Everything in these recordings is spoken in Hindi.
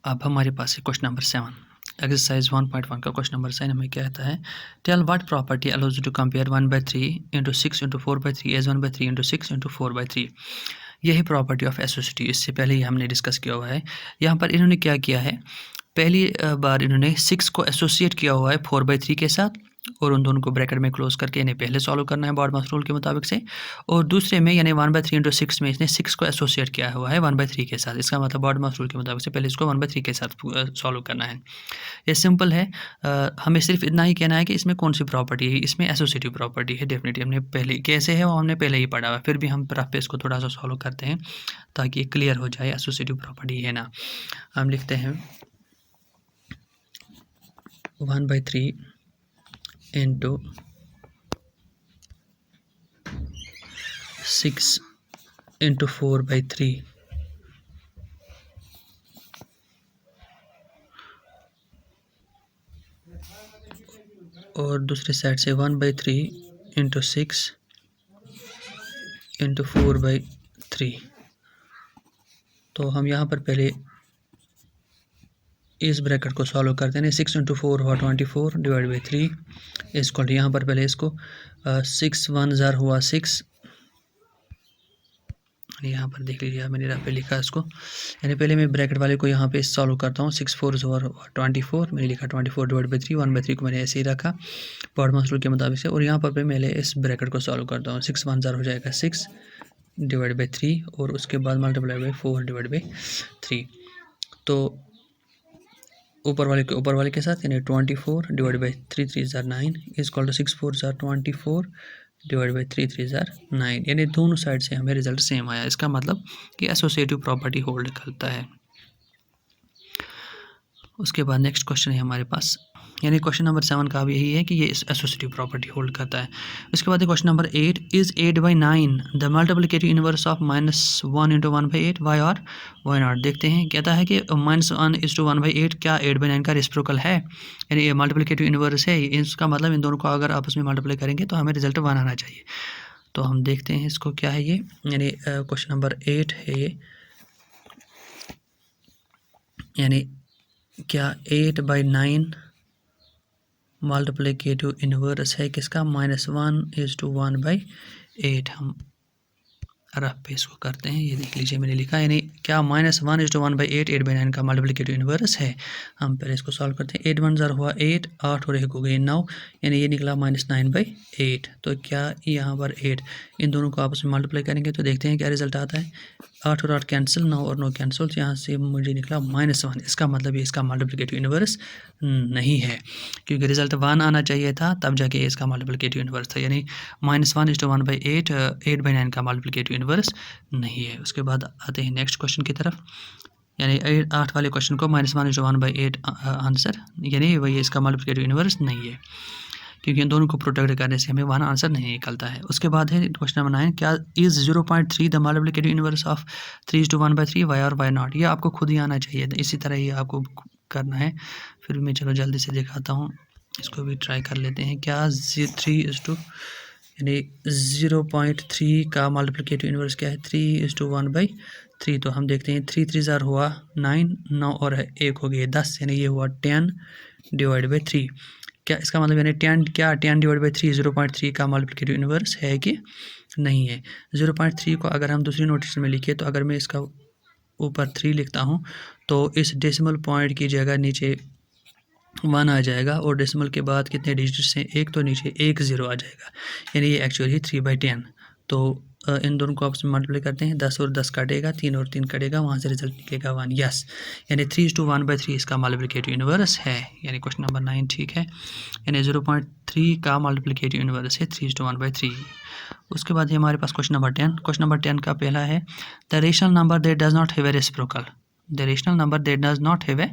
अब हमारे पास है क्वेश्चन नंबर 7 एक्सरसाइज 1.1 का क्वेश्चन नंबर 7 हमें क्या आता है tell what property allows to compare 1/3 into 6 into 4/3 as 1/3 into 6 into 4/3। यही प्रॉपर्टी ऑफ एसोसिएटिव इससे पहले ही हमने डिस्कस किया हुआ है। यहाँ पर इन्होंने क्या किया है, पहली बार इन्होंने 6 को एसोसिएट किया हुआ है 4/3 के साथ और उन दोनों को ब्रैकेट में क्लोज करके इन्हें पहले सॉल्व करना है बॉडमास रूल के मुताबिक से, और दूसरे में यानी 1/3 इंटू 6 में इसने 6 को एसोसिएट किया हुआ है 1/3 के साथ। इसका मतलब बॉडमास रूल के मुताबिक से पहले इसको 1/3 के साथ सॉल्व करना है। ये सिंपल है। हमें सिर्फ इतना ही कहना है कि इसमें कौन सी प्रॉपर्टी है, इसमें एसोसिएटिव प्रॉपर्टी है। डेफिनेटली हमने पहले कैसे है वो हमने पहले ही पढ़ा हुआ, फिर भी हम रफ पे इसको थोड़ा सा सॉल्व करते हैं ताकि क्लियर हो जाए एसोसिएटिव प्रॉपर्टी है ना। हम लिखते हैं 1/3 इंटू 6 इंटू 4/3 और दूसरे साइड से 1/3 इंटू 6 इंटू 4/3। तो हम यहाँ पर पहले इस ब्रैकेट को सॉल्व करते हैं। 6 इंटू 4 हुआ 24 डिवाइड बाई 3 इसको यहाँ पर पहले इसको 6 1 ज़र हुआ 6, यहाँ पर देख लीजिए मैंने यहाँ पे लिखा इसको, यानी पहले मैं ब्रैकेट वाले को यहाँ पे सॉल्व करता हूँ। 6 4 24 मैंने लिखा 24 डिवाइड बाई 3 1/3 को मैंने ऐसे ही रखा बॉडमास रूल के मुताबिक से, और यहाँ पर मैं इस ब्रैकेट को सॉल्व करता हूँ। 6 1 ज़र हो जाएगा 6 डिवाइड बाई 3 और उसके बाद मल्टीप्लाई बाई 4 डिवाइड बाई 3। तो ऊपर वाले के साथ यानी 24 डिवाइड बाई 3 3 ज़र 9 इजक्वल टू 6 4 ज़र 24 डिवाइड बाई 3 3 ज़र 9, यानी दोनों साइड से हमें रिजल्ट सेम आया। इसका मतलब कि एसोसिएटिव प्रॉपर्टी होल्ड करता है। उसके बाद नेक्स्ट क्वेश्चन है हमारे पास, यानी क्वेश्चन नंबर 7 का अब यही है कि ये एसोसिएटिव प्रॉपर्टी होल्ड करता है। उसके बाद question number 8 is 8/9 the multiplicative inverse of -1 into 1/8 why और वाई नॉट। देखते हैं, कहता है कि -1 इज टू 1/8 क्या 8/9 का रेसिप्रोकल है, यानी ये मल्टीप्लिकेटिव इनवर्स है। इसका मतलब इन दोनों को अगर आपस में मल्टीप्लाई करेंगे तो हमें रिजल्ट 1 आना चाहिए। तो हम देखते हैं इसको क्या है ये, यानी क्वेश्चन नंबर 8 है ये, यानी क्या 8/9 मल्टीप्लिकेटिव इनवर्स है किसका, -1 इज टू 1/8। हम रफ पे इसको करते हैं, ये देख लीजिए मैंने लिखा, यानी क्या -1 इज टू 1/8 8/9 का मल्टीप्लिकेटिव इनवर्स है। हम पहले इसको सॉल्व करते हैं। 8 1 ज़र हुआ 8 8 और 1 हो गई 9, यानी ये निकला -9/8। तो क्या यहाँ पर 8 इन दोनों को आपस में मल्टीप्लाई करेंगे तो देखते हैं क्या रिजल्ट आता है। 8 और 8 कैंसिल, 9 और 9 कैंसिल, यहाँ से मुझे निकला -1। इसका मतलब ये इसका मल्टीप्लिकेटिव इनवर्स नहीं है, क्योंकि रिजल्ट 1 आना चाहिए था तब जाके इसका मल्टीप्लिकेटिव इनवर्स था, यानी -1 इज टू 1/8 8/9 का मल्टीप्लिकेटिव इनवर्स नहीं है। उसके बाद आते हैं नेक्स्ट क्वेश्चन की तरफ, यानी 8 वाले क्वेश्चन को -1 इज टू 1/8 आंसर, यानी वही इसका मल्टीप्लिकेटिव इनवर्स नहीं है, क्योंकि इन दोनों को प्रोटेक्ट करने से हमें 1 आंसर नहीं निकलता है। उसके बाद है क्वेश्चन नंबर 9, क्या is 0.3 the multiplicative inverse of 3 is to 1/3 why और वाई नॉट। ये आपको खुद ही आना चाहिए, इसी तरह ही आपको करना है। फिर मैं चलो जल्दी से दिखाता हूँ, इसको भी ट्राई कर लेते हैं। क्या 3 इज टू यानी 0.3 का मल्टीप्लिकेटिव इनवर्स क्या है, 3 इज टू 1/3। तो हम देखते हैं 3 3 ज़र हुआ 9 9 और 1 हो गए 10, यानी ये हुआ 10 डिवाइड बाई 3। क्या इसका मतलब यानी 10 डिवाइड बाई 3 0.3 का मल्टीप्लिकेटिव इनवर्स है कि नहीं है। 0.3 को अगर हम दूसरी नोटेशन में लिखे तो अगर मैं इसका ऊपर 3 लिखता हूँ तो इस डेसिमल पॉइंट की जगह नीचे 1 आ जाएगा, और डेसिमल के बाद कितने डिजिट्स हैं, एक, तो नीचे 1 0 आ जाएगा, यानी ये एक्चुअली 3/10। तो इन दोनों को आपस में मल्टीप्लाई करते हैं, 10 और 10 काटेगा, 3 और 3 कटेगा, वहाँ से रिजल्ट निकलेगा 1। यस, यानी 3 इज टू 1/3 इसका मल्टीप्लिकेटिव इनवर्स है, यानी क्वेश्चन नंबर 9 ठीक है, यानी 0.3 का मल्टीप्लिकेटिव इनवर्स है 3 इज टू 1/3। उसके बाद हमारे पास क्वेश्चन नंबर 10। क्वेश्चन नंबर 10 का पहला है the rational number that does not have a reciprocal. The rational number that does not have a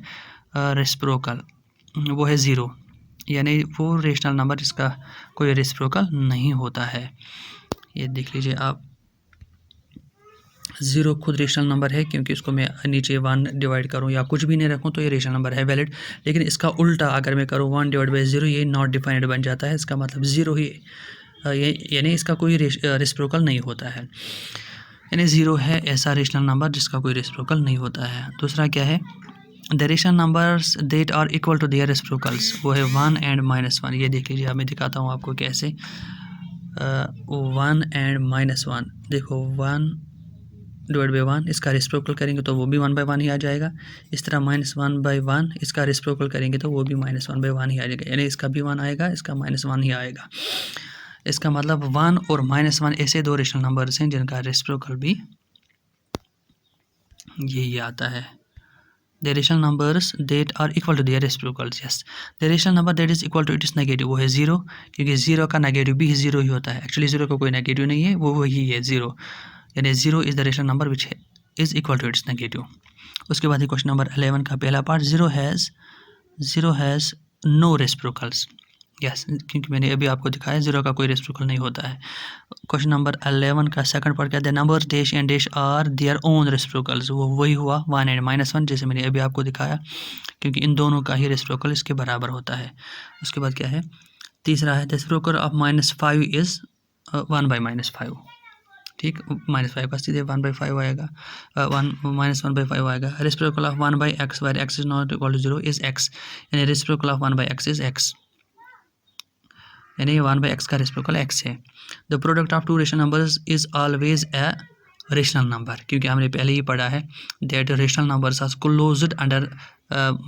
reciprocal वो है 0, यानी वो रेशनल नंबर जिसका कोई रेसिप्रोकल नहीं होता है। ये देख लीजिए आप, 0 खुद रेशनल नंबर है, क्योंकि उसको मैं नीचे 1 डिवाइड करूँ या कुछ भी नहीं रखूँ तो ये रेशनल नंबर है वैलिड। लेकिन इसका उल्टा अगर मैं करूँ 1 डिवाइड बाई 0, ये नॉट डिफाइंड बन जाता है। इसका मतलब 0 ही यानी इसका कोई रेसिप्रोकल नहीं होता है, यानी 0 है ऐसा रेशनल नंबर जिसका कोई रेसिप्रोकल नहीं होता है। दूसरा क्या है, the rational numbers that are equal to their reciprocals, वो है 1 एंड -1। ये देख लीजिए, मैं दिखाता हूँ आपको कैसे। 1 एंड -1, देखो 1 डिवाइड बाई 1, इसका रेसिप्रोकल करेंगे तो वो भी 1/1 ही आ जाएगा। इस तरह -1/1, इसका रेसिप्रोकल करेंगे तो वो भी -1/1 ही आ जाएगा, यानी इसका भी 1 आएगा, इसका -1 ही आएगा। इसका मतलब 1 और -1 ऐसे दो रेशनल नंबर्स हैं जिनका रेसिप्रोकल भी यही आता है। The rational numbers that are equal to their reciprocals, yes. The rational number that is equal to its negative, वो है 0, क्योंकि 0 का नेगेटिव भी 0 ही होता है। एक्चुअली 0 का कोई नेगेटिव नहीं है, वो वही है 0, यानी 0 is the rational number which is equal to its negative. उसके बाद क्वेश्चन नंबर 11 का पहला part, 0 has no reciprocals, yes, क्योंकि मैंने अभी आपको दिखाया 0 का कोई रेसिप्रोकल नहीं होता है। क्वेश्चन नंबर 11 का सेकंड पार्ट क्या है, the number dash and dash are their own reciprocals, वो वही हुआ 1 एंड -1, जैसे मैंने अभी आपको दिखाया, क्योंकि इन दोनों का ही रेसिप्रोकल इसके बराबर होता है। उसके बाद क्या है, तीसरा है द रेसिप्रोकल ऑफ -5 इज़ 1/-5, ठीक, -5 का सीधे 1/5 आएगा, 1/5 आएगा। Reciprocal of 1/x where x is not equal to 0 is x, यानी reciprocal of 1/x is x, यानी 1/x का रेसिप्रोकल x है। The product of two rational numbers is always a rational number, क्योंकि हमने पहले ही पढ़ा है that rational numbers are closed under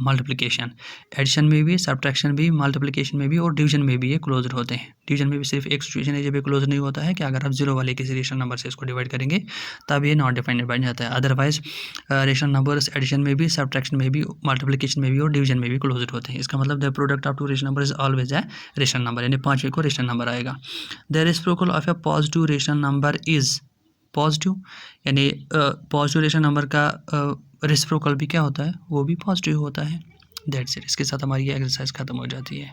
multiplication. Addition में भी, सब्ट्रैक्शन भी, मल्टीप्लिकेशन में भी और डिवीजन में भी ये क्लोज्ड होते हैं। डिवीजन में भी सिर्फ एक सिचुएशन है जब ये क्लोज नहीं होता है कि अगर आप 0 वाले किसी रेशनल नंबर से इसको डिवाइड करेंगे तब ये नॉट डिफाइंड बन जाता है। अदरवाइज रेशनल नंबर्स एडिशन में भी, सब्ट्रैक्शन में भी, मल्टीप्लिकेशन में भी और डिवीजन में भी क्लोज्ड होते हैं। इसका मतलब the product of two rational number is always a rational number, यानी 5वें को रेशनल नंबर आएगा। The reciprocal of a positive rational number is positive, यानी पॉजिटिव रेशनल नंबर का रेसिप्रोकल भी क्या होता है, वो भी पॉजिटिव होता है। That's it. इसके साथ हमारी ये एक्सरसाइज खत्म हो जाती है।